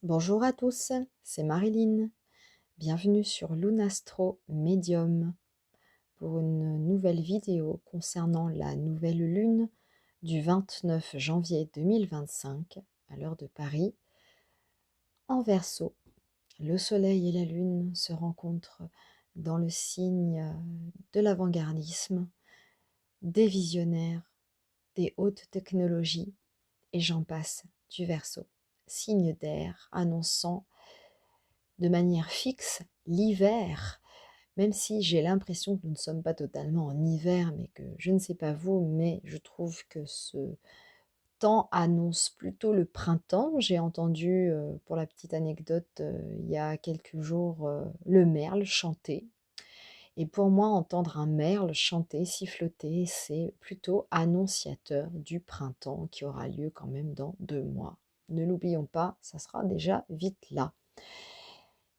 Bonjour à tous, c'est Marilyn. Bienvenue sur Lunastro Medium pour une nouvelle vidéo concernant la nouvelle lune du 29 janvier 2025 à l'heure de Paris en Verseau. Le soleil et la lune se rencontrent dans le signe de l'avant-gardisme, des visionnaires, des hautes technologies et j'en passe du Verseau. Signe d'air annonçant de manière fixe l'hiver, même si j'ai l'impression que nous ne sommes pas totalement en hiver, mais que je ne sais pas vous, mais je trouve que ce temps annonce plutôt le printemps. J'ai entendu, pour la petite anecdote, il y a quelques jours, le merle chanter. Et pour moi, entendre un merle chanter, siffloter, c'est plutôt annonciateur du printemps qui aura lieu quand même dans 2 mois. Ne l'oublions pas, ça sera déjà vite là.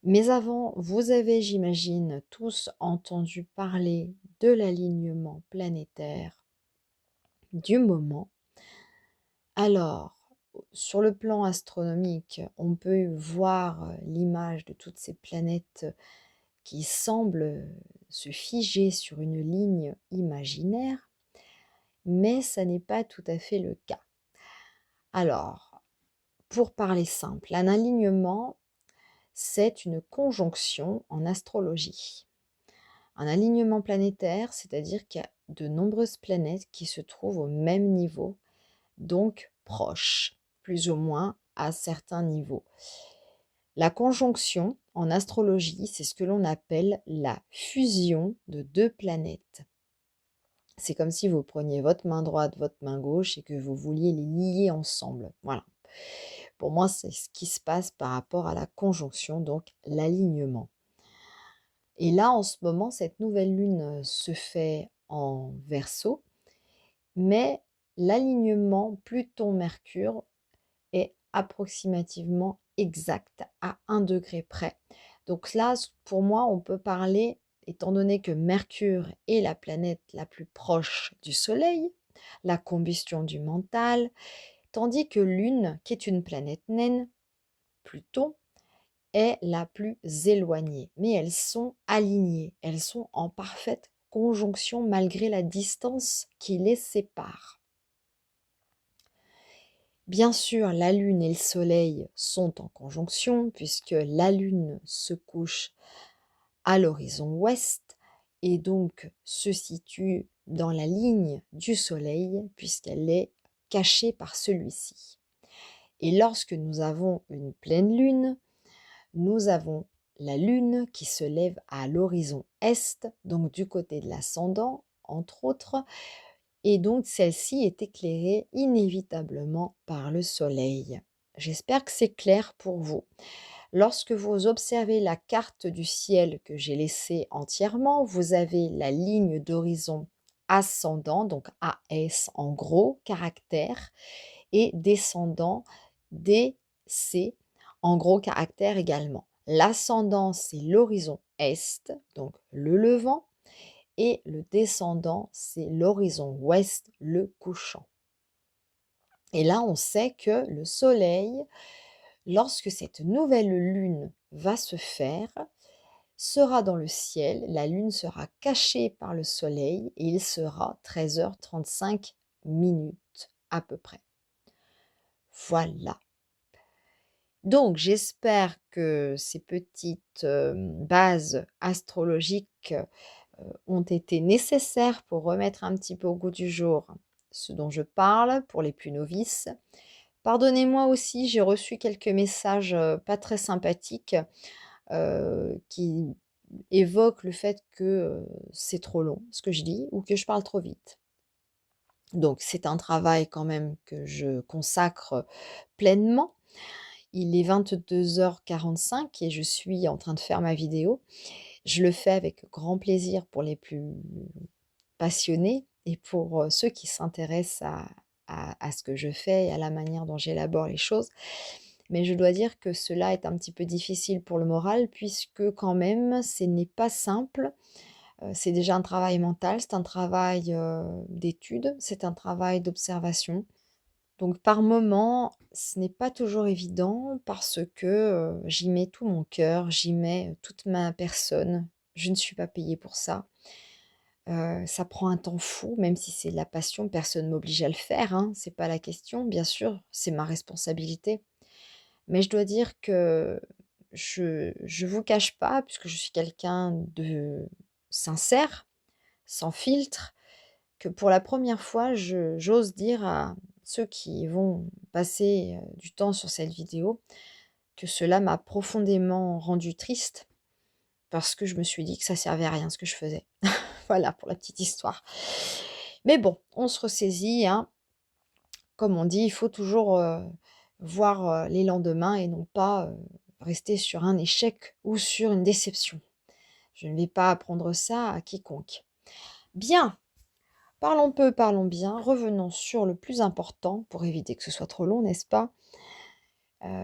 Mais avant, vous avez, j'imagine, tous entendu parler de l'alignement planétaire du moment. Alors, sur le plan astronomique, on peut voir l'image de toutes ces planètes qui semblent se figer sur une ligne imaginaire, mais ça n'est pas tout à fait le cas. Alors, pour parler simple, un alignement, c'est une conjonction en astrologie. Un alignement planétaire, c'est-à-dire qu'il y a de nombreuses planètes qui se trouvent au même niveau, donc proches, plus ou moins à certains niveaux. La conjonction en astrologie, c'est ce que l'on appelle la fusion de deux planètes. C'est comme si vous preniez votre main droite, votre main gauche et que vous vouliez les lier ensemble. Voilà. Pour moi, c'est ce qui se passe par rapport à la conjonction, donc l'alignement. Et là, en ce moment, cette nouvelle lune se fait en Verseau, mais l'alignement Pluton-Mercure est approximativement exact à 1 degré près. Donc là, pour moi, on peut parler, étant donné que Mercure est la planète la plus proche du Soleil, la combustion du mental, tandis que Lune, qui est une planète naine, Pluton, est la plus éloignée. Mais elles sont alignées, elles sont en parfaite conjonction malgré la distance qui les sépare. Bien sûr, la Lune et le Soleil sont en conjonction puisque la Lune se couche à l'horizon ouest et donc se situe dans la ligne du Soleil puisqu'elle est cachée par celui-ci. Et lorsque nous avons une pleine Lune, nous avons la Lune qui se lève à l'horizon est, donc du côté de l'ascendant, entre autres, et donc celle-ci est éclairée inévitablement par le Soleil. J'espère que c'est clair pour vous. Lorsque vous observez la carte du ciel que j'ai laissée entièrement, vous avez la ligne d'horizon ascendant, donc AS en gros caractères, et descendant DC en gros caractères également. L'ascendant, c'est l'horizon est, donc le levant, et le descendant, c'est l'horizon ouest, le couchant. Et là, on sait que le Soleil, lorsque cette nouvelle lune va se faire, sera dans le ciel, la lune sera cachée par le Soleil et il sera 13h35 à peu près. Voilà. Donc, j'espère que ces petites bases astrologiques ont été nécessaires pour remettre un petit peu au goût du jour ce dont je parle pour les plus novices. Pardonnez-moi aussi, j'ai reçu quelques messages pas très sympathiques qui évoquent le fait que c'est trop long ce que je dis ou que je parle trop vite. Donc c'est un travail quand même que je consacre pleinement. Il est 22h45 et je suis en train de faire ma vidéo. Je le fais avec grand plaisir pour les plus passionnés et pour ceux qui s'intéressent à ce que je fais et à la manière dont j'élabore les choses. Mais je dois dire que cela est un petit peu difficile pour le moral puisque quand même, ce n'est pas simple. C'est déjà un travail mental, c'est un travail d'étude, c'est un travail d'observation. Donc par moment, ce n'est pas toujours évident parce que, j'y mets tout mon cœur, j'y mets, toute ma personne. Je ne suis pas payée pour ça. Ça prend un temps fou, même si c'est de la passion, personne ne m'oblige à le faire, hein, c'est pas la question. Bien sûr, c'est ma responsabilité. Mais je dois dire que je vous cache pas, puisque je suis quelqu'un de sincère, sans filtre, que pour la première fois, j'ose dire à ceux qui vont passer, du temps sur cette vidéo, que cela m'a profondément rendue triste, parce que je me suis dit que ça servait à rien ce que je faisais. Voilà pour la petite histoire. Mais bon, on se ressaisit, hein. Comme on dit, il faut toujours, voir, les lendemains et non pas, rester sur un échec ou sur une déception. Je ne vais pas apprendre ça à quiconque. Bien, parlons peu, parlons bien, revenons sur le plus important pour éviter que ce soit trop long, n'est-ce pas?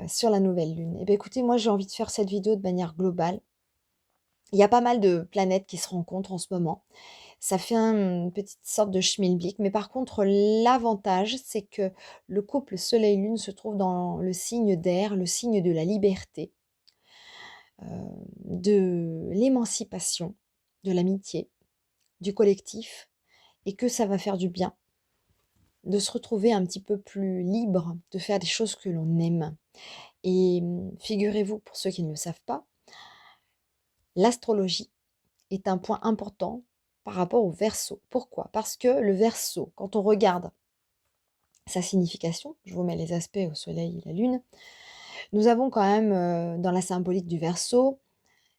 Sur la nouvelle lune. Eh bien écoutez, moi j'ai envie de faire cette vidéo de manière globale. Il y a pas mal de planètes qui se rencontrent en ce moment. Ça fait une petite sorte de schmilblick, mais par contre l'avantage, c'est que le couple soleil-lune se trouve dans le signe d'air, le signe de la liberté, de l'émancipation, de l'amitié, du collectif, et que ça va faire du bien de se retrouver un petit peu plus libre, de faire des choses que l'on aime. Et figurez-vous, pour ceux qui ne le savent pas, l'astrologie est un point important par rapport au Verseau. Pourquoi? Parce que le Verseau, quand on regarde sa signification, je vous mets les aspects au soleil et la lune, nous avons quand même, dans la symbolique du Verseau,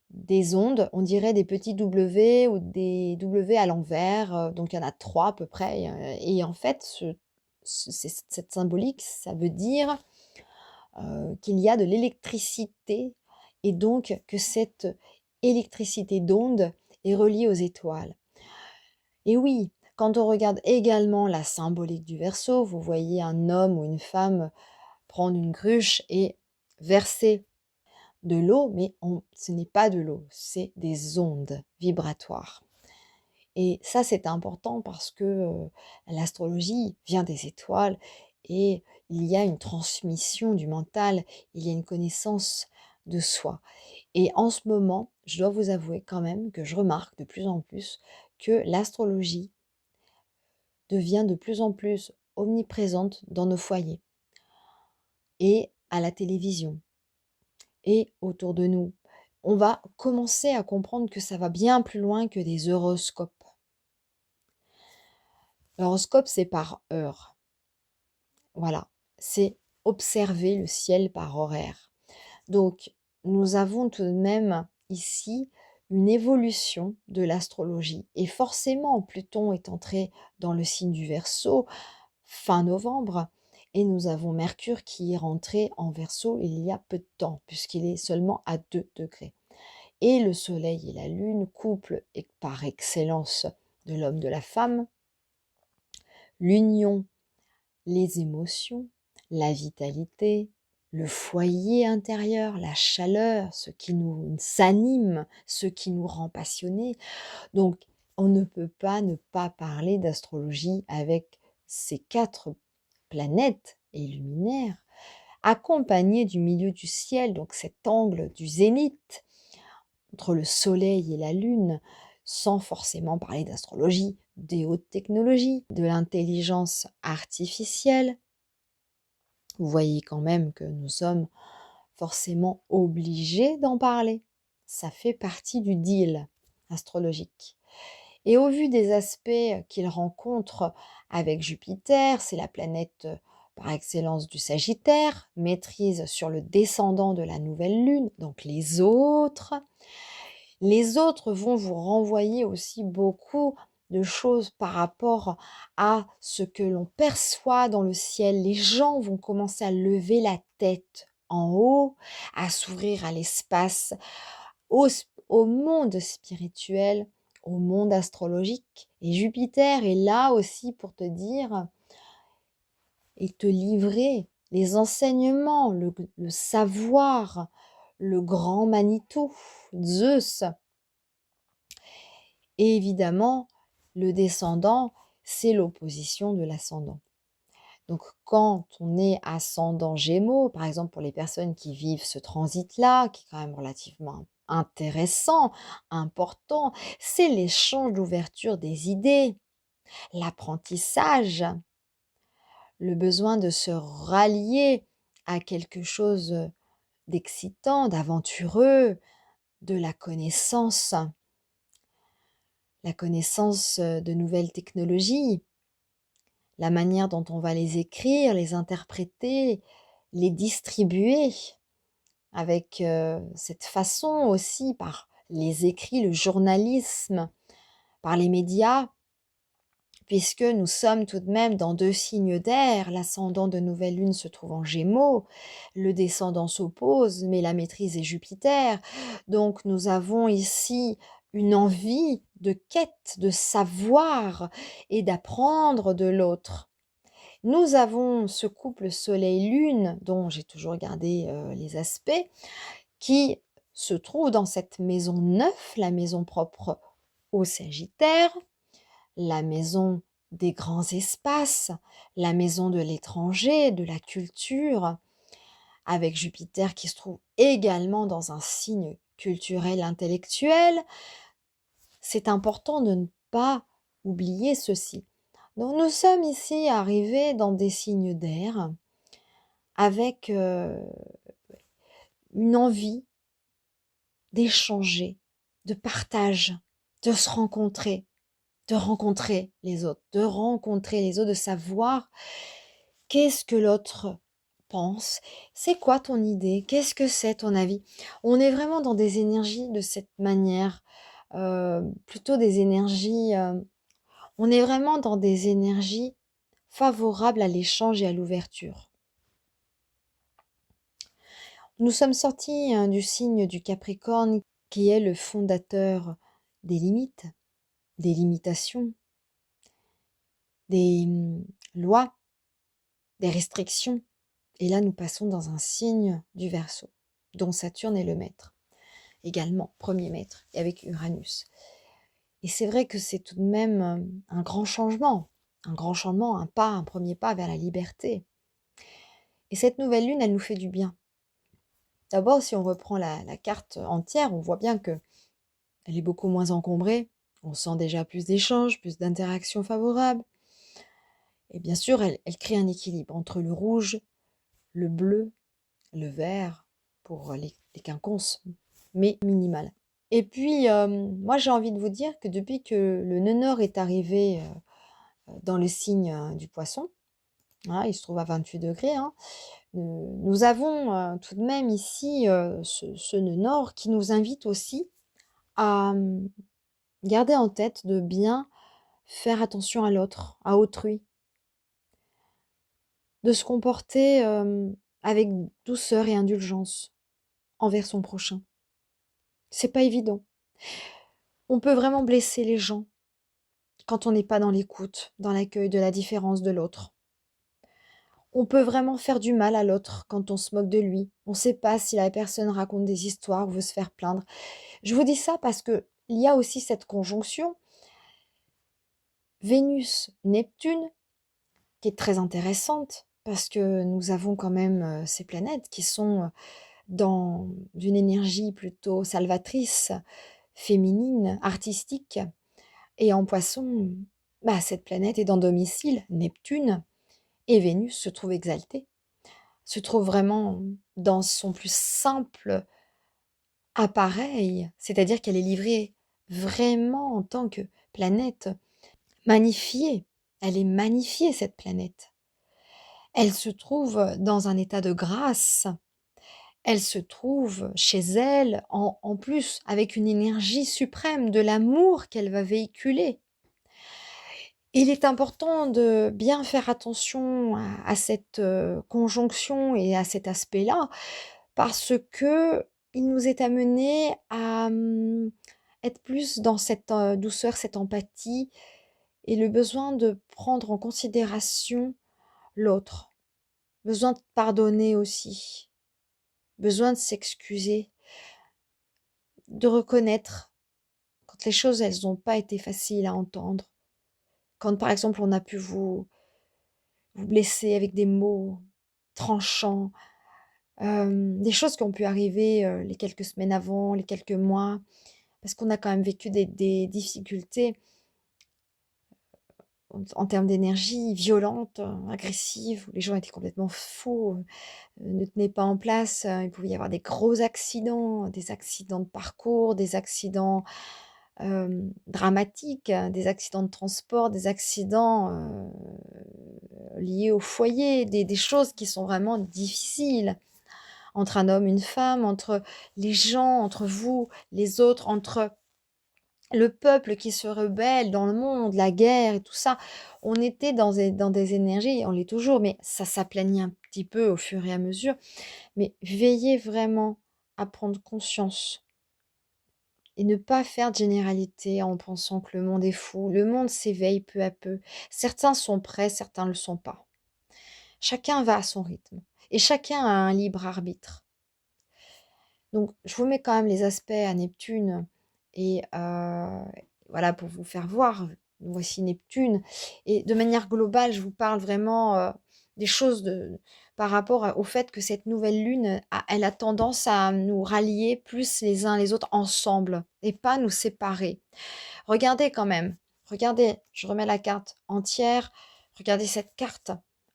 des ondes, on dirait des petits W ou des W à l'envers, donc il y en a 3 à peu près, et en fait cette symbolique, ça veut dire, qu'il y a de l'électricité et donc que cette électricité d'onde est reliée aux étoiles. Et oui, quand on regarde également la symbolique du Verseau, vous voyez un homme ou une femme prendre une cruche et verser de l'eau, mais ce n'est pas de l'eau, c'est des ondes vibratoires. Et ça, c'est important parce que l'astrologie vient des étoiles et il y a une transmission du mental, il y a une connaissance de soi. Et en ce moment, je dois vous avouer quand même que je remarque de plus en plus que l'astrologie devient de plus en plus omniprésente dans nos foyers et à la télévision et autour de nous. On va commencer à comprendre que ça va bien plus loin que des horoscopes. L'horoscope, c'est par heure. Voilà, c'est observer le ciel par horaire. Donc, nous avons tout de même ici une évolution de l'astrologie. Et forcément, Pluton est entré dans le signe du Verseau fin novembre. Et nous avons Mercure qui est rentré en Verseau il y a peu de temps, puisqu'il est seulement à 2 degrés. Et le Soleil et la Lune, couple par excellence de l'homme de la femme, l'union, les émotions, la vitalité, le foyer intérieur, la chaleur, ce qui nous anime, ce qui nous rend passionnés. Donc, on ne peut pas ne pas parler d'astrologie avec ces 4 planètes et luminaires, accompagnés du milieu du ciel, donc cet angle du zénith, entre le soleil et la lune, sans forcément parler d'astrologie, des hautes technologies, de l'intelligence artificielle. Vous voyez quand même que nous sommes forcément obligés d'en parler. Ça fait partie du deal astrologique. Et au vu des aspects qu'il rencontre avec Jupiter, c'est la planète par excellence du Sagittaire, maîtrise sur le descendant de la nouvelle lune, donc les autres. Les autres vont vous renvoyer aussi beaucoup de choses par rapport à ce que l'on perçoit dans le ciel. Les gens vont commencer à lever la tête en haut, à s'ouvrir à l'espace, au monde spirituel, au monde astrologique. Et Jupiter est là aussi pour te dire et te livrer les enseignements, le savoir, le grand Manitou, Zeus. Et évidemment, le descendant, c'est l'opposition de l'ascendant. Donc quand on est ascendant Gémeaux, par exemple pour les personnes qui vivent ce transit-là, qui est quand même relativement intéressant, important, c'est l'échange d'ouverture des idées, l'apprentissage, le besoin de se rallier à quelque chose d'excitant, d'aventureux, de la connaissance de nouvelles technologies, la manière dont on va les écrire, les interpréter, les distribuer avec cette façon aussi par les écrits, le journalisme, par les médias, puisque nous sommes tout de même dans 2 signes d'air. L'ascendant de nouvelle lune se trouve en Gémeaux, le descendant s'oppose, mais la maîtrise est Jupiter. Donc nous avons ici une envie de quête, de savoir et d'apprendre de l'autre. Nous avons ce couple soleil-lune, dont j'ai toujours gardé les aspects, qui se trouve dans cette maison 9, la maison propre au Sagittaire, la maison des grands espaces, la maison de l'étranger, de la culture, avec Jupiter qui se trouve également dans un signe culturel intellectuel. C'est important de ne pas oublier ceci. Donc nous sommes ici arrivés dans des signes d'air avec une envie d'échanger, de partage, de se rencontrer, de rencontrer les autres, de savoir qu'est-ce que l'autre pense, c'est quoi ton idée, qu'est-ce que c'est ton avis. On est vraiment dans des énergies de cette manière, plutôt des énergies, on est vraiment dans des énergies favorables à l'échange et à l'ouverture. Nous sommes sortis du signe du Capricorne qui est le fondateur des limites, des limitations, des lois, des restrictions. Et là, nous passons dans un signe du Verseau, dont Saturne est le maître, également premier maître, et avec Uranus. Et c'est vrai que c'est tout de même un grand changement, un pas, un premier pas vers la liberté. Et cette nouvelle lune, elle nous fait du bien. D'abord, si on reprend la carte entière, on voit bien que elle est beaucoup moins encombrée. On sent déjà plus d'échanges, plus d'interactions favorables. Et bien sûr, elle crée un équilibre entre le rouge, le bleu, le vert, pour les quinconces, mais minimal. Et puis, moi, j'ai envie de vous dire que depuis que le nœud nord est arrivé dans le signe du poisson, hein, il se trouve à 28 degrés, hein, nous avons tout de même ici ce nœud nord qui nous invite aussi à garder en tête de bien faire attention à l'autre, à autrui, de se comporter avec douceur et indulgence envers son prochain. C'est pas évident. On peut vraiment blesser les gens quand on n'est pas dans l'écoute, dans l'accueil de la différence de l'autre. On peut vraiment faire du mal à l'autre quand on se moque de lui. On ne sait pas si la personne raconte des histoires ou veut se faire plaindre. Je vous dis ça parce que il y a aussi cette conjonction Vénus-Neptune qui est très intéressante parce que nous avons quand même ces planètes qui sont dans une énergie plutôt salvatrice, féminine, artistique. Et en Poisson, bah, cette planète est dans domicile, Neptune, et Vénus se trouve exaltée, se trouve vraiment dans son plus simple appareil, c'est-à-dire qu'elle est livrée vraiment en tant que planète magnifiée. Elle est magnifiée, cette planète. Elle se trouve dans un état de grâce. Elle se trouve chez elle, en plus, avec une énergie suprême de l'amour qu'elle va véhiculer. Il est important de bien faire attention à cette conjonction et à cet aspect-là, parce que il nous est amené à être plus dans cette douceur, cette empathie et le besoin de prendre en considération l'autre, besoin de pardonner aussi, besoin de s'excuser, de reconnaître quand les choses, elles n'ont pas été faciles à entendre. Quand, par exemple, on a pu vous vous blesser avec des mots tranchants, des choses qui ont pu arriver, les quelques semaines avant, les quelques mois, parce qu'on a quand même vécu des difficultés en termes d'énergie violente, agressive, où les gens étaient complètement fous, ne tenaient pas en place, il pouvait y avoir des gros accidents, des accidents de parcours, des accidents, dramatiques, des accidents de transport, des accidents, liés au foyer, des choses qui sont vraiment difficiles entre un homme, une femme, entre les gens, entre vous, les autres, entre le peuple qui se rebelle dans le monde, la guerre et tout ça. On était dans des énergies, on l'est toujours, mais ça s'aplanit un petit peu au fur et à mesure. Mais veillez vraiment à prendre conscience et ne pas faire de généralité en pensant que le monde est fou. Le monde s'éveille peu à peu. Certains sont prêts, certains ne le sont pas. Chacun va à son rythme et chacun a un libre arbitre. Donc, je vous mets quand même les aspects à Neptune et voilà pour vous faire voir. Voici Neptune et de manière globale, je vous parle vraiment, des choses par rapport au fait que cette nouvelle lune elle a tendance à nous rallier plus les uns les autres ensemble et pas nous séparer. Regardez quand même, regardez, je remets la carte entière, regardez cette carte.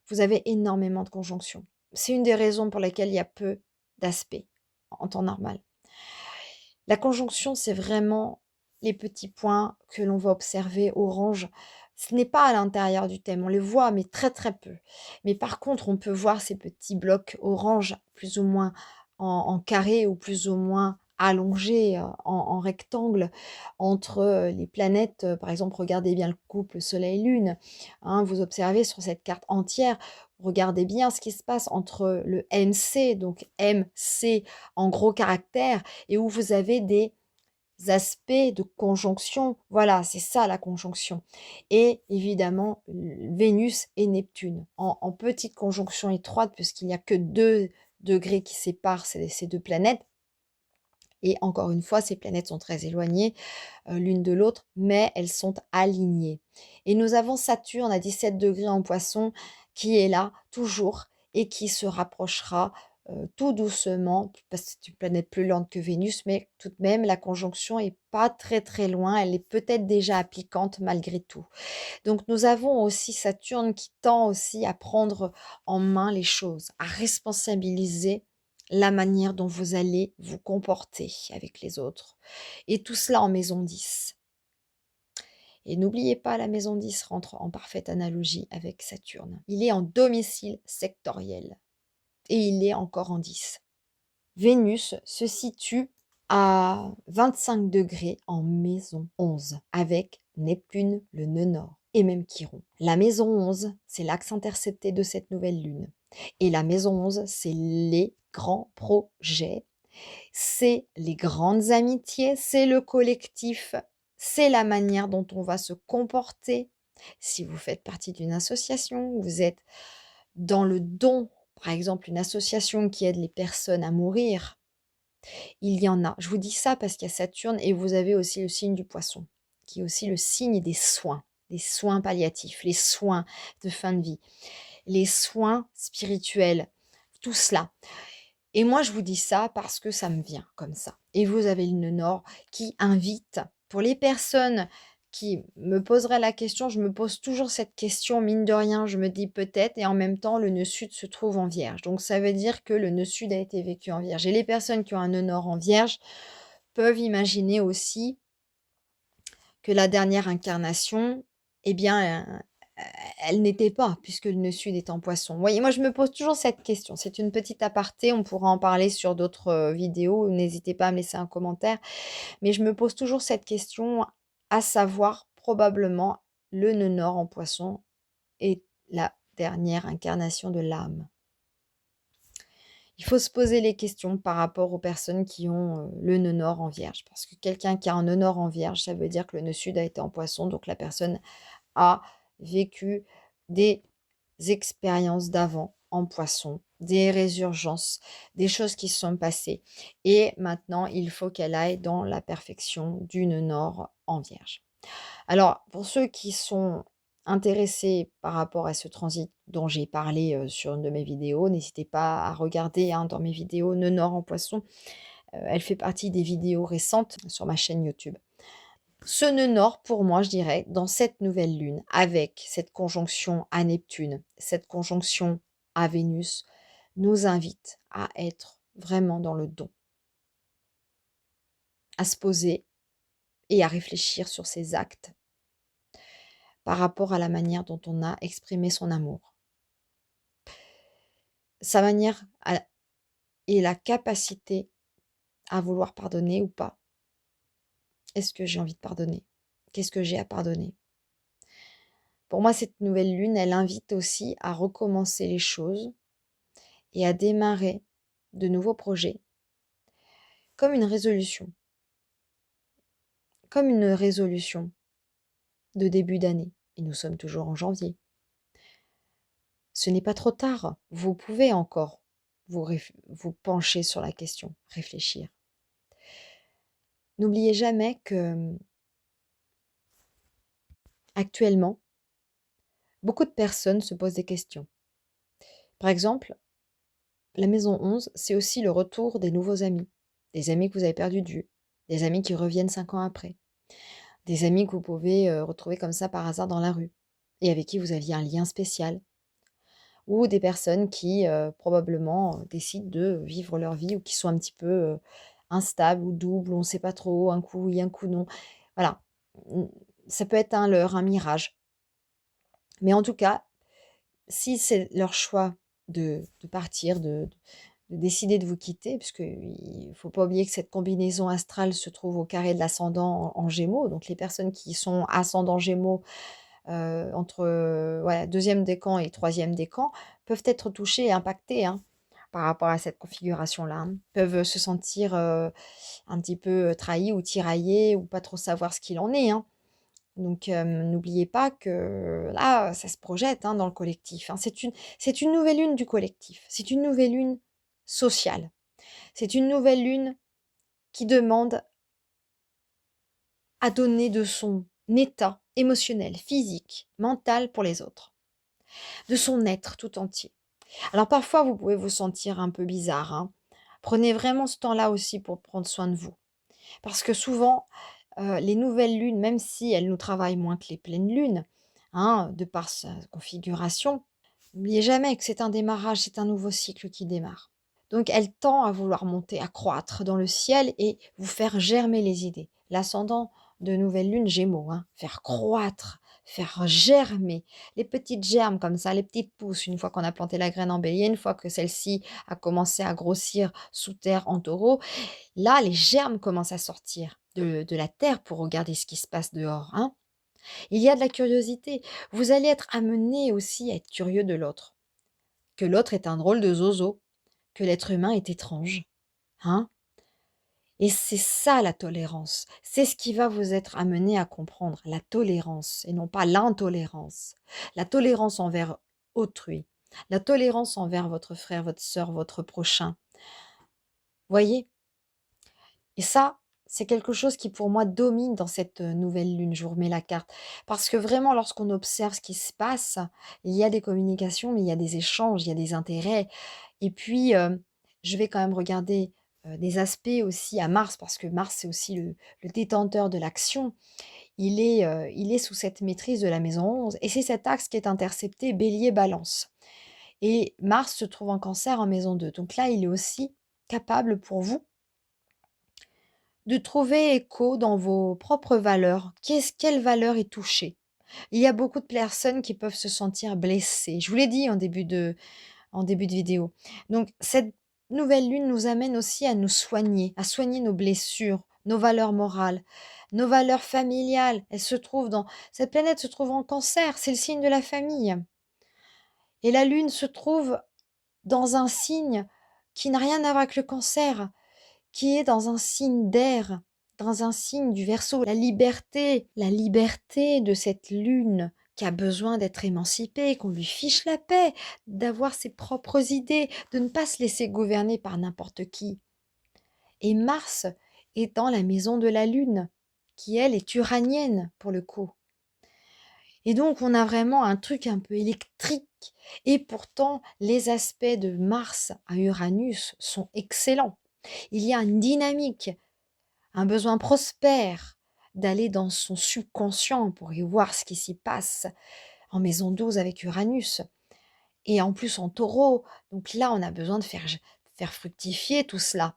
Vous avez énormément de conjonctions. C'est une des raisons pour lesquelles il y a peu d'aspects en temps normal. La conjonction, c'est vraiment les petits points que l'on va observer orange. Ce n'est pas à l'intérieur du thème, on les voit, mais très très peu. Mais par contre, on peut voir ces petits blocs orange, plus ou moins en carré ou plus ou moins allongés en rectangle entre les planètes. Par exemple, regardez bien le couple Soleil-Lune. Hein, vous observez sur cette carte entière, regardez bien ce qui se passe entre le MC, donc MC en gros caractère, et où vous avez des aspects de conjonction. Voilà, c'est ça la conjonction. Et évidemment, Vénus et Neptune en petite conjonction étroite, puisqu'il n'y a que 2 degrés qui séparent ces 2 planètes. Et encore une fois, ces planètes sont très éloignées l'une de l'autre, mais elles sont alignées. Et nous avons Saturne à 17 degrés en Poisson qui est là toujours et qui se rapprochera tout doucement, parce que c'est une planète plus lente que Vénus, mais tout de même, la conjonction est pas très très loin, elle est peut-être déjà appliquante malgré tout. Donc nous avons aussi Saturne qui tend aussi à prendre en main les choses, à responsabiliser la manière dont vous allez vous comporter avec les autres. Et tout cela en maison 10. Et n'oubliez pas, la maison 10 rentre en parfaite analogie avec Saturne. Il est en domicile sectoriel et il est encore en 10. Vénus se situe à 25 degrés en maison 11 avec Neptune, le nœud nord et même Chiron. La maison 11, c'est l'axe intercepté de cette nouvelle lune. Et la maison 11, c'est les grands projets, c'est les grandes amitiés, c'est le collectif, c'est la manière dont on va se comporter. Si vous faites partie d'une association, vous êtes dans le don, par exemple une association qui aide les personnes à mourir, il y en a. Je vous dis ça parce qu'il y a Saturne et vous avez aussi le signe du Poisson, qui est aussi le signe des soins palliatifs, les soins de fin de vie, les soins spirituels, tout cela. Et moi, je vous dis ça parce que ça me vient comme ça. Et vous avez le nœud nord qui invite, pour les personnes qui me poseraient la question, je me pose toujours cette question, mine de rien, je me dis peut-être, et en même temps, le nœud sud se trouve en vierge. Donc ça veut dire que le nœud sud a été vécu en vierge. Et les personnes qui ont un nœud nord en vierge peuvent imaginer aussi que la dernière incarnation, eh bien, elle n'était pas, puisque le nœud sud est en poisson. Vous voyez, moi, je me pose toujours cette question. C'est une petite aparté, on pourra en parler sur d'autres vidéos. N'hésitez pas à me laisser un commentaire. Mais je me pose toujours cette question, à savoir, probablement, le nœud nord en poisson est la dernière incarnation de l'âme. Il faut se poser les questions par rapport aux personnes qui ont le nœud nord en vierge. Parce que quelqu'un qui a un nœud nord en vierge, ça veut dire que le nœud sud a été en poisson. Donc la personne a vécu des expériences d'avant en poisson, des résurgences, des choses qui se sont passées. Et maintenant, il faut qu'elle aille dans la perfection du nœud nord en vierge. Alors, pour ceux qui sont intéressé par rapport à ce transit dont j'ai parlé sur une de mes vidéos, n'hésitez pas à regarder dans mes vidéos Nœud Nord en Poisson. Elle fait partie des vidéos récentes sur ma chaîne YouTube. Ce nœud nord, pour moi, je dirais, dans cette nouvelle lune, avec cette conjonction à Neptune, cette conjonction à Vénus, nous invite à être vraiment dans le don, à se poser et à réfléchir sur ses actes par rapport à la manière dont on a exprimé son amour. Sa manière et la capacité à vouloir pardonner ou pas. Est-ce que j'ai envie de pardonner? Qu'est-ce que j'ai à pardonner? Pour moi, cette nouvelle lune, elle invite aussi à recommencer les choses et à démarrer de nouveaux projets comme une résolution. Comme une résolution de début d'année. Et nous sommes toujours en janvier. Ce n'est pas trop tard. Vous pouvez encore vous pencher sur la question, réfléchir. N'oubliez jamais que actuellement, beaucoup de personnes se posent des questions. Par exemple, la maison 11, c'est aussi le retour des nouveaux amis. Des amis que vous avez perdus de vue. Des amis qui reviennent 5 ans après. Des amis que vous pouvez retrouver comme ça par hasard dans la rue. Et avec qui vous aviez un lien spécial. Ou des personnes qui probablement décident de vivre leur vie ou qui sont un petit peu instables ou doubles, on ne sait pas trop, un coup oui, un coup non. Voilà, ça peut être un leurre, un mirage. Mais en tout cas, si c'est leur choix de partir, de décider de vous quitter, puisqu'il ne faut pas oublier que cette combinaison astrale se trouve au carré de l'ascendant en Gémeaux, donc les personnes qui sont ascendant Gémeaux, entre voilà, 2e décan et 3e décan, peuvent être touchés et impactés par rapport à cette configuration-là. Peuvent se sentir un petit peu trahis ou tiraillés ou pas trop savoir ce qu'il en est. Donc n'oubliez pas que là, ça se projette dans le collectif. C'est une nouvelle lune du collectif. C'est une nouvelle lune sociale. C'est une nouvelle lune qui demande à donner de son état émotionnel, physique, mental pour les autres, de son être tout entier. Alors parfois, vous pouvez vous sentir un peu bizarre. Prenez vraiment ce temps-là aussi pour prendre soin de vous. Parce que souvent, les nouvelles lunes, même si elles nous travaillent moins que les pleines lunes, de par sa configuration, n'oubliez jamais que c'est un démarrage, c'est un nouveau cycle qui démarre. Donc elle tend à vouloir monter, à croître dans le ciel et vous faire germer les idées. L'ascendant de nouvelle lune Gémeaux, faire croître, faire germer les petites germes comme ça, les petites pousses, une fois qu'on a planté la graine en bélier, une fois que celle-ci a commencé à grossir sous terre en taureau, là les germes commencent à sortir de la terre pour regarder ce qui se passe dehors. Il y a de la curiosité. Vous allez être amené aussi à être curieux de l'autre. Que l'autre est un drôle de zozo, que l'être humain est étrange. Et c'est ça la tolérance. C'est ce qui va vous être amené à comprendre, la tolérance et non pas l'intolérance. La tolérance envers autrui, la tolérance envers votre frère, votre sœur, votre prochain. Voyez? Et ça, c'est quelque chose qui pour moi domine dans cette nouvelle lune. Je vous remets la carte. Parce que vraiment, lorsqu'on observe ce qui se passe, il y a des communications, mais il y a des échanges, il y a des intérêts. Et puis, je vais quand même regarder des aspects aussi à Mars, parce que Mars, c'est aussi le détenteur de l'action. Il est sous cette maîtrise de la maison 11. Et c'est cet axe qui est intercepté, Bélier-Balance. Et Mars se trouve en Cancer en maison 2. Donc là, il est aussi capable pour vous de trouver écho dans vos propres valeurs. Quelle valeur est touchée? Il y a beaucoup de personnes qui peuvent se sentir blessées. Je vous l'ai dit en début de vidéo. Donc, cette nouvelle lune nous amène aussi à soigner nos blessures, nos valeurs morales, nos valeurs familiales. Cette planète se trouve en Cancer, c'est le signe de la famille. Et la lune se trouve dans un signe qui n'a rien à voir avec le Cancer, qui est dans un signe d'air, dans un signe du Verseau. La liberté de cette lune qui a besoin d'être émancipée, qu'on lui fiche la paix, d'avoir ses propres idées, de ne pas se laisser gouverner par n'importe qui. Et Mars est dans la maison de la lune, qui elle est uranienne pour le coup. Et donc, on a vraiment un truc un peu électrique. Et pourtant, les aspects de Mars à Uranus sont excellents. Il y a une dynamique, un besoin prospère d'aller dans son subconscient pour y voir ce qui s'y passe en maison 12 avec Uranus. Et en plus en taureau. Donc là, on a besoin de faire fructifier tout cela.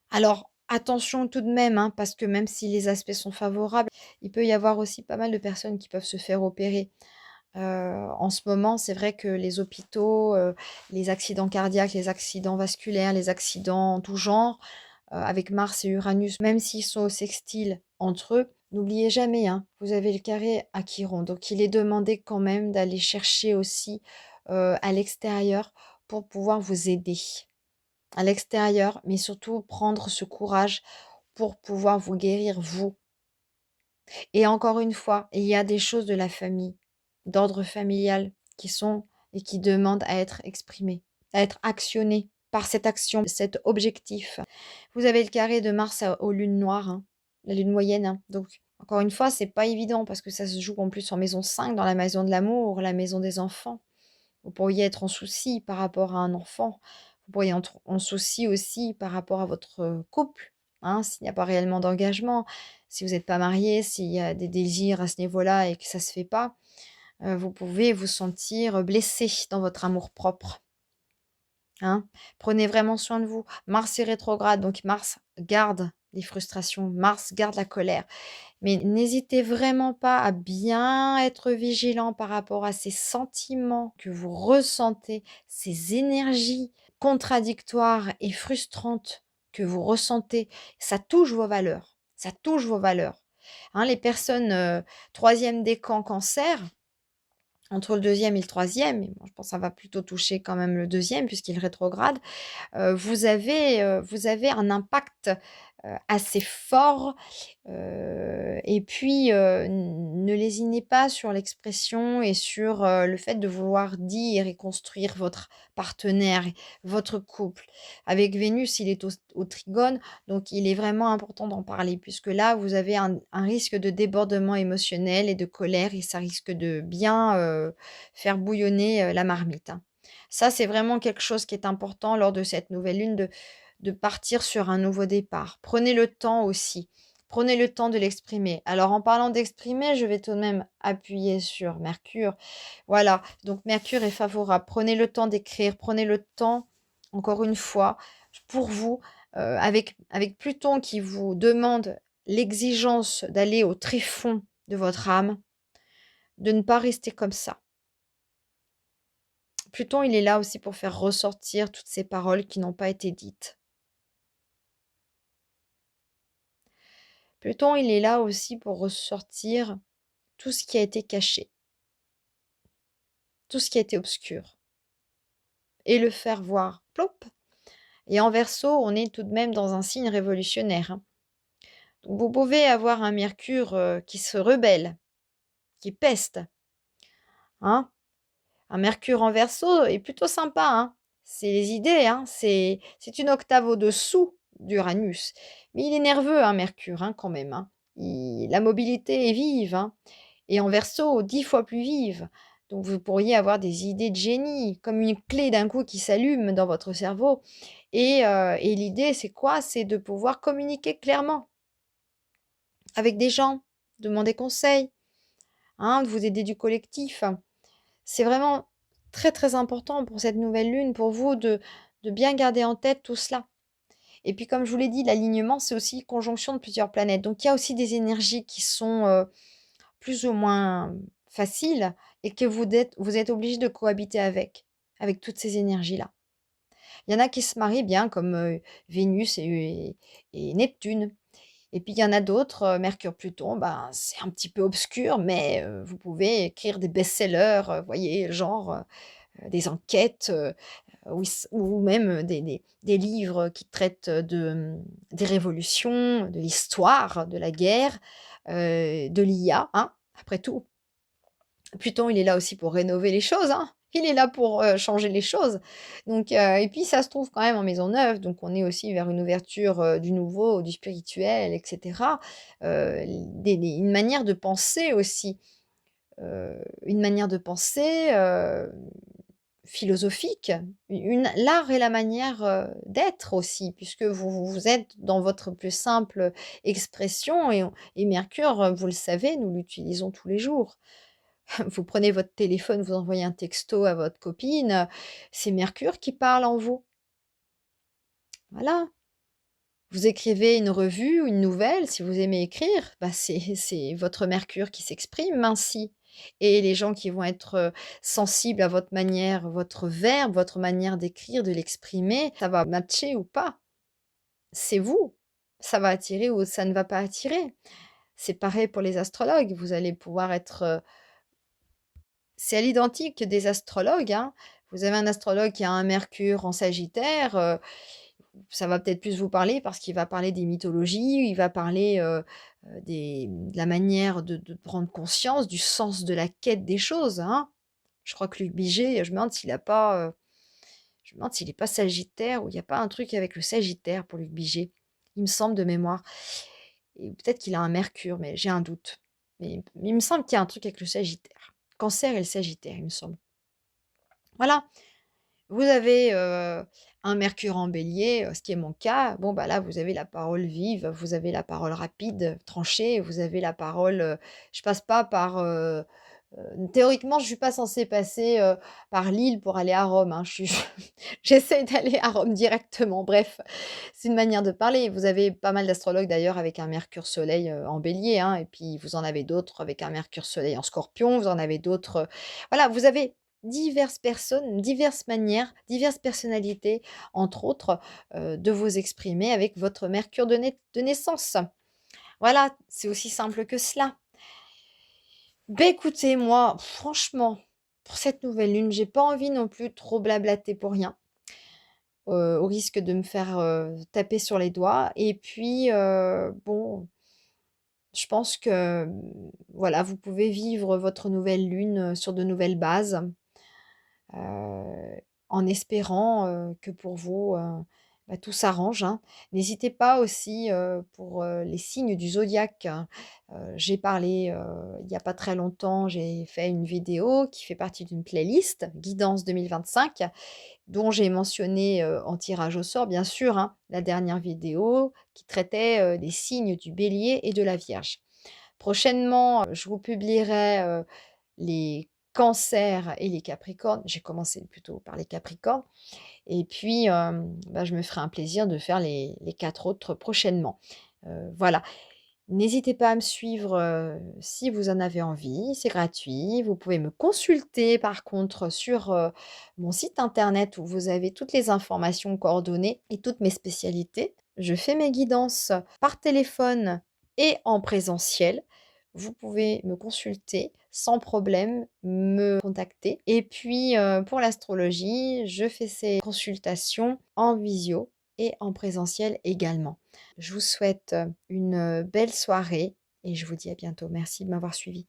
Alors, attention tout de même, hein, parce que même si les aspects sont favorables, il peut y avoir aussi pas mal de personnes qui peuvent se faire opérer. En ce moment, c'est vrai que les hôpitaux, les accidents cardiaques, les accidents vasculaires, les accidents en tout genre, avec Mars et Uranus, même s'ils sont au sextile entre eux, n'oubliez jamais, hein, vous avez le carré à Chiron. Donc il est demandé quand même d'aller chercher aussi à l'extérieur pour pouvoir vous aider. À l'extérieur, mais surtout prendre ce courage pour pouvoir vous guérir vous. Et encore une fois, il y a des choses de la famille, d'ordre familial, qui sont et qui demandent à être exprimées, à être actionnées par cette action, cet objectif. Vous avez le carré de Mars aux lunes noires, hein, la lune moyenne. Hein. Donc, encore une fois, c'est pas évident parce que ça se joue en plus en maison 5, dans la maison de l'amour, la maison des enfants. Vous pourriez être en souci par rapport à un enfant. Vous pourriez être en souci aussi par rapport à votre couple, hein, s'il n'y a pas réellement d'engagement, si vous n'êtes pas marié, s'il y a des désirs à ce niveau-là et que ça ne se fait pas, vous pouvez vous sentir blessé dans votre amour-propre. Hein. Prenez vraiment soin de vous. Mars est rétrograde, donc Mars garde les frustrations, Mars garde la colère. Mais n'hésitez vraiment pas à bien être vigilant par rapport à ces sentiments que vous ressentez, ces énergies contradictoires et frustrantes que vous ressentez. Ça touche vos valeurs. Ça touche vos valeurs. Hein, les personnes troisième décan cancer, entre le deuxième et le troisième, et bon, je pense que ça va plutôt toucher quand même le deuxième puisqu'il rétrograde, vous avez un impact assez fort. Et puis, ne lésinez pas sur l'expression et sur le fait de vouloir dire et construire votre partenaire, votre couple. Avec Vénus, il est au trigone, donc il est vraiment important d'en parler, puisque là, vous avez un risque de débordement émotionnel et de colère, et ça risque de bien faire bouillonner la marmite. Hein. Ça, c'est vraiment quelque chose qui est important lors de cette nouvelle lune, de partir sur un nouveau départ. Prenez le temps aussi. Prenez le temps de l'exprimer. Alors, en parlant d'exprimer, je vais tout de même appuyer sur Mercure. Voilà, donc Mercure est favorable. Prenez le temps d'écrire, prenez le temps, encore une fois, pour vous, avec Pluton qui vous demande l'exigence d'aller au tréfonds de votre âme, de ne pas rester comme ça. Pluton, il est là aussi pour faire ressortir toutes ces paroles qui n'ont pas été dites. Pluton, il est là aussi pour ressortir tout ce qui a été caché, tout ce qui a été obscur, et le faire voir. Plop. Et en Verseau, on est tout de même dans un signe révolutionnaire. Hein. Donc vous pouvez avoir un Mercure qui se rebelle, qui peste. Hein. Un Mercure en Verseau est plutôt sympa. Hein. C'est les idées, hein. C'est une octave au-dessous d'Uranus. Mais il est nerveux, hein, Mercure, hein, quand même. Hein. La mobilité est vive. Hein. Et en Verseau, 10 fois plus vive. Donc vous pourriez avoir des idées de génie, comme une clé d'un coup qui s'allume dans votre cerveau. Et l'idée, c'est quoi? C'est de pouvoir communiquer clairement avec des gens, demander conseil, hein, de vous aider du collectif. C'est vraiment très très important pour cette nouvelle lune, pour vous de bien garder en tête tout cela. Et puis comme je vous l'ai dit, l'alignement, c'est aussi conjonction de plusieurs planètes. Donc il y a aussi des énergies qui sont plus ou moins faciles et que vous êtes obligé de cohabiter avec toutes ces énergies-là. Il y en a qui se marient bien, comme Vénus et Neptune. Et puis il y en a d'autres, Mercure-Pluton, ben, c'est un petit peu obscur, mais vous pouvez écrire des best-sellers, voyez, genre des enquêtes, ou même des livres qui traitent des révolutions, de l'histoire, de la guerre, de l'IA, hein, après tout. Pluton, il est là aussi pour rénover les choses, hein. il est là pour, changer les choses. Donc et puis ça se trouve quand même en maison neuve, donc on est aussi vers une ouverture, du nouveau, du spirituel et cetera. Une manière de penser aussi, une manière de penser, philosophique, une l'art est la manière, d'être aussi puisque vous êtes dans votre plus simple expression et Mercure, vous le savez, nous l'utilisons tous les jours. Vous prenez votre téléphone, vous envoyez un texto à votre copine, c'est Mercure qui parle en vous. Voilà. Vous écrivez une revue ou une nouvelle, si vous aimez écrire, bah, c'est votre Mercure qui s'exprime ainsi et les gens qui vont être, sensibles à votre manière, votre verbe, votre manière d'écrire, de l'exprimer, ça va matcher ou pas. C'est vous. Ça va attirer ou ça ne va pas attirer. C'est pareil pour les astrologues, vous allez pouvoir être, c'est à l'identique des astrologues, hein. Vous avez un astrologue qui a un Mercure en Sagittaire, ça va peut-être plus vous parler parce qu'il va parler des mythologies, il va parler, de la manière de prendre conscience du sens de la quête des choses, hein. Je crois que Luc Biget, je me demande s'il a pas, je me demande s'il est pas Sagittaire ou il y a pas un truc avec le Sagittaire pour Luc Biget. Il me semble de mémoire et peut-être qu'il a un Mercure, mais j'ai un doute. Mais il me semble qu'il y a un truc avec le Sagittaire. Cancer et le Sagittaire, il me semble. Voilà. Vous avez, un Mercure en Bélier, ce qui est mon cas, bon, bah, là, vous avez la parole vive, vous avez la parole rapide, tranchée, vous avez la parole, je passe pas par, théoriquement, je suis pas censée passer, par Lille pour aller à Rome, hein. Je suis j'essaie d'aller à Rome directement. Bref, c'est une manière de parler. Vous avez pas mal d'astrologues d'ailleurs avec un Mercure Soleil, en Bélier, hein, et puis vous en avez d'autres avec un Mercure Soleil en Scorpion, vous en avez d'autres, voilà, vous avez diverses personnes, diverses manières, diverses personnalités, entre autres, de vous exprimer avec votre Mercure de naissance. Voilà, c'est aussi simple que cela. Beh, écoutez, moi, franchement, pour cette nouvelle lune, j'ai pas envie non plus de trop blablater pour rien, au risque de me faire, taper sur les doigts et puis, bon, je pense que, voilà, vous pouvez vivre votre nouvelle lune, sur de nouvelles bases. En espérant, que pour vous, bah, tout s'arrange, hein. N'hésitez pas aussi, pour, les signes du zodiaque, hein, j'ai parlé, il y a pas très longtemps, j'ai fait une vidéo qui fait partie d'une playlist Guidance 2025 dont j'ai mentionné, en tirage au sort bien sûr, hein, la dernière vidéo qui traitait, des signes du Bélier et de la Vierge. Prochainement, je vous publierai, les Cancers et les Capricornes. J'ai commencé plutôt par les Capricornes et puis, bah, je me ferai un plaisir de faire les 4 autres prochainement. Voilà. N'hésitez pas à me suivre, si vous en avez envie, c'est gratuit. Vous pouvez me consulter par contre sur, mon site internet où vous avez toutes les informations, coordonnées et toutes mes spécialités. Je fais mes guidances par téléphone et en présentiel. Vous pouvez me consulter sans problème, me contacter et puis, pour l'astrologie, je fais ces consultations en visio et en présentiel également. Je vous souhaite, une, belle soirée et je vous dis à bientôt. Merci de m'avoir suivi.